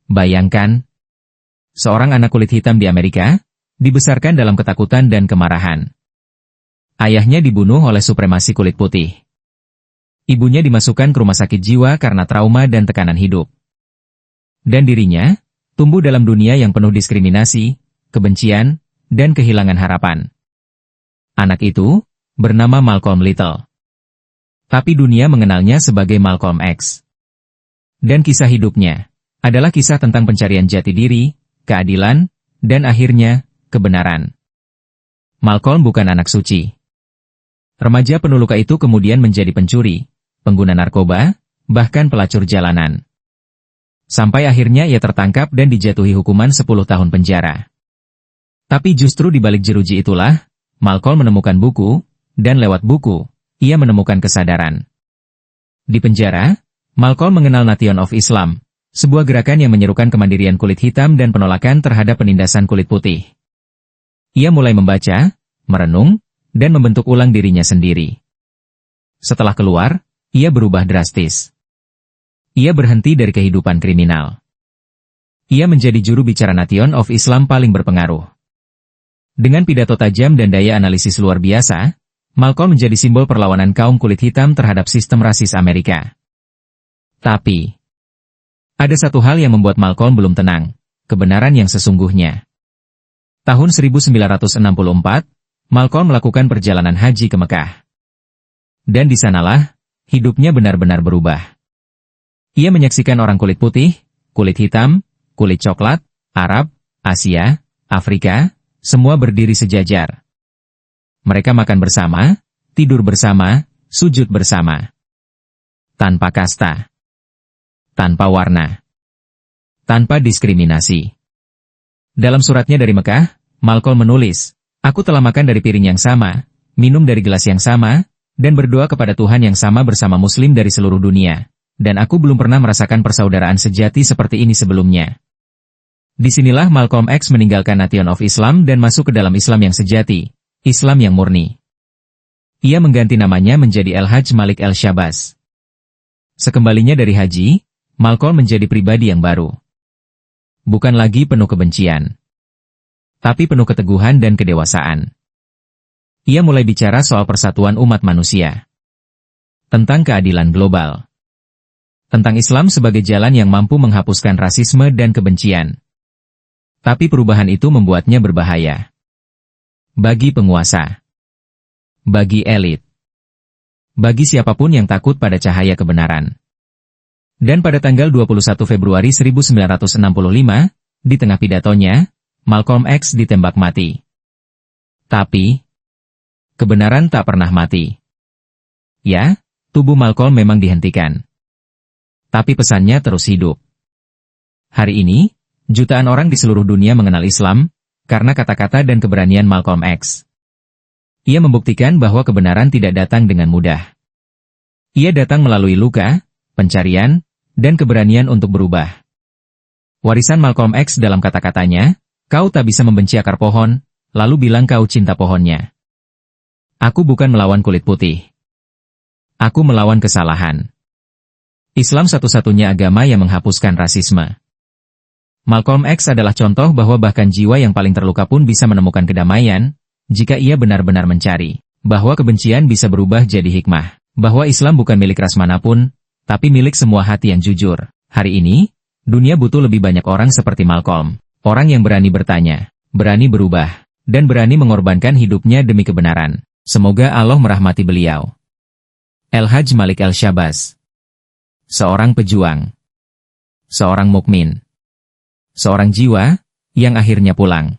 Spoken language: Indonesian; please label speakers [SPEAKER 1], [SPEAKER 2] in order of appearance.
[SPEAKER 1] Bayangkan, seorang anak kulit hitam di Amerika, dibesarkan dalam ketakutan dan kemarahan. Ayahnya dibunuh oleh supremasi kulit putih. Ibunya dimasukkan ke rumah sakit jiwa karena trauma dan tekanan hidup. Dan dirinya, tumbuh dalam dunia yang penuh diskriminasi, kebencian, dan kehilangan harapan. Anak itu, bernama Malcolm Little. Tapi dunia mengenalnya sebagai Malcolm X. Dan kisah hidupnya adalah kisah tentang pencarian jati diri, keadilan, dan akhirnya, kebenaran. Malcolm bukan anak suci. Remaja penuh luka itu kemudian menjadi pencuri, pengguna narkoba, bahkan pelacur jalanan. Sampai akhirnya ia tertangkap dan dijatuhi hukuman 10 tahun penjara. Tapi justru di balik jeruji itulah, Malcolm menemukan buku, dan lewat buku, ia menemukan kesadaran. Di penjara, Malcolm mengenal Nation of Islam, sebuah gerakan yang menyerukan kemandirian kulit hitam dan penolakan terhadap penindasan kulit putih. Ia mulai membaca, merenung, dan membentuk ulang dirinya sendiri. Setelah keluar, ia berubah drastis. Ia berhenti dari kehidupan kriminal. Ia menjadi juru bicara Nation of Islam paling berpengaruh. Dengan pidato tajam dan daya analisis luar biasa, Malcolm menjadi simbol perlawanan kaum kulit hitam terhadap sistem rasis Amerika. Tapi, ada satu hal yang membuat Malcolm belum tenang, kebenaran yang sesungguhnya. Tahun 1964, Malcolm melakukan perjalanan haji ke Mekah. Dan di sanalah, hidupnya benar-benar berubah. Ia menyaksikan orang kulit putih, kulit hitam, kulit coklat, Arab, Asia, Afrika, semua berdiri sejajar. Mereka makan bersama, tidur bersama, sujud bersama. Tanpa kasta. Tanpa warna. Tanpa diskriminasi. Dalam suratnya dari Mekah, Malcolm menulis, "Aku telah makan dari piring yang sama, minum dari gelas yang sama, dan berdoa kepada Tuhan yang sama bersama Muslim dari seluruh dunia. Dan aku belum pernah merasakan persaudaraan sejati seperti ini sebelumnya." Disinilah Malcolm X meninggalkan Nation of Islam dan masuk ke dalam Islam yang sejati, Islam yang murni. Ia mengganti namanya menjadi El-Hajj Malik El-Shabazz. Sekembalinya dari haji, Malcolm menjadi pribadi yang baru. Bukan lagi penuh kebencian, tapi penuh keteguhan dan kedewasaan. Ia mulai bicara soal persatuan umat manusia. Tentang keadilan global. Tentang Islam sebagai jalan yang mampu menghapuskan rasisme dan kebencian. Tapi perubahan itu membuatnya berbahaya. Bagi penguasa. Bagi elit. Bagi siapapun yang takut pada cahaya kebenaran. Dan pada tanggal 21 Februari 1965, di tengah pidatonya, Malcolm X ditembak mati. Tapi, kebenaran tak pernah mati. Ya, tubuh Malcolm memang dihentikan. Tapi pesannya terus hidup. Hari ini, jutaan orang di seluruh dunia mengenal Islam, karena kata-kata dan keberanian Malcolm X. Ia membuktikan bahwa kebenaran tidak datang dengan mudah. Ia datang melalui luka, pencarian, dan keberanian untuk berubah. Warisan Malcolm X dalam kata-katanya, "Kau tak bisa membenci akar pohon, lalu bilang kau cinta pohonnya. Aku bukan melawan kulit putih. Aku melawan kesalahan." Islam satu-satunya agama yang menghapuskan rasisme. Malcolm X adalah contoh bahwa bahkan jiwa yang paling terluka pun bisa menemukan kedamaian, jika ia benar-benar mencari. Bahwa kebencian bisa berubah jadi hikmah. Bahwa Islam bukan milik ras manapun, tapi milik semua hati yang jujur. Hari ini, dunia butuh lebih banyak orang seperti Malcolm. Orang yang berani bertanya, berani berubah, dan berani mengorbankan hidupnya demi kebenaran. Semoga Allah merahmati beliau. El-Hajj Malik El-Shabazz. Seorang pejuang. Seorang mukmin. Seorang jiwa, yang akhirnya pulang.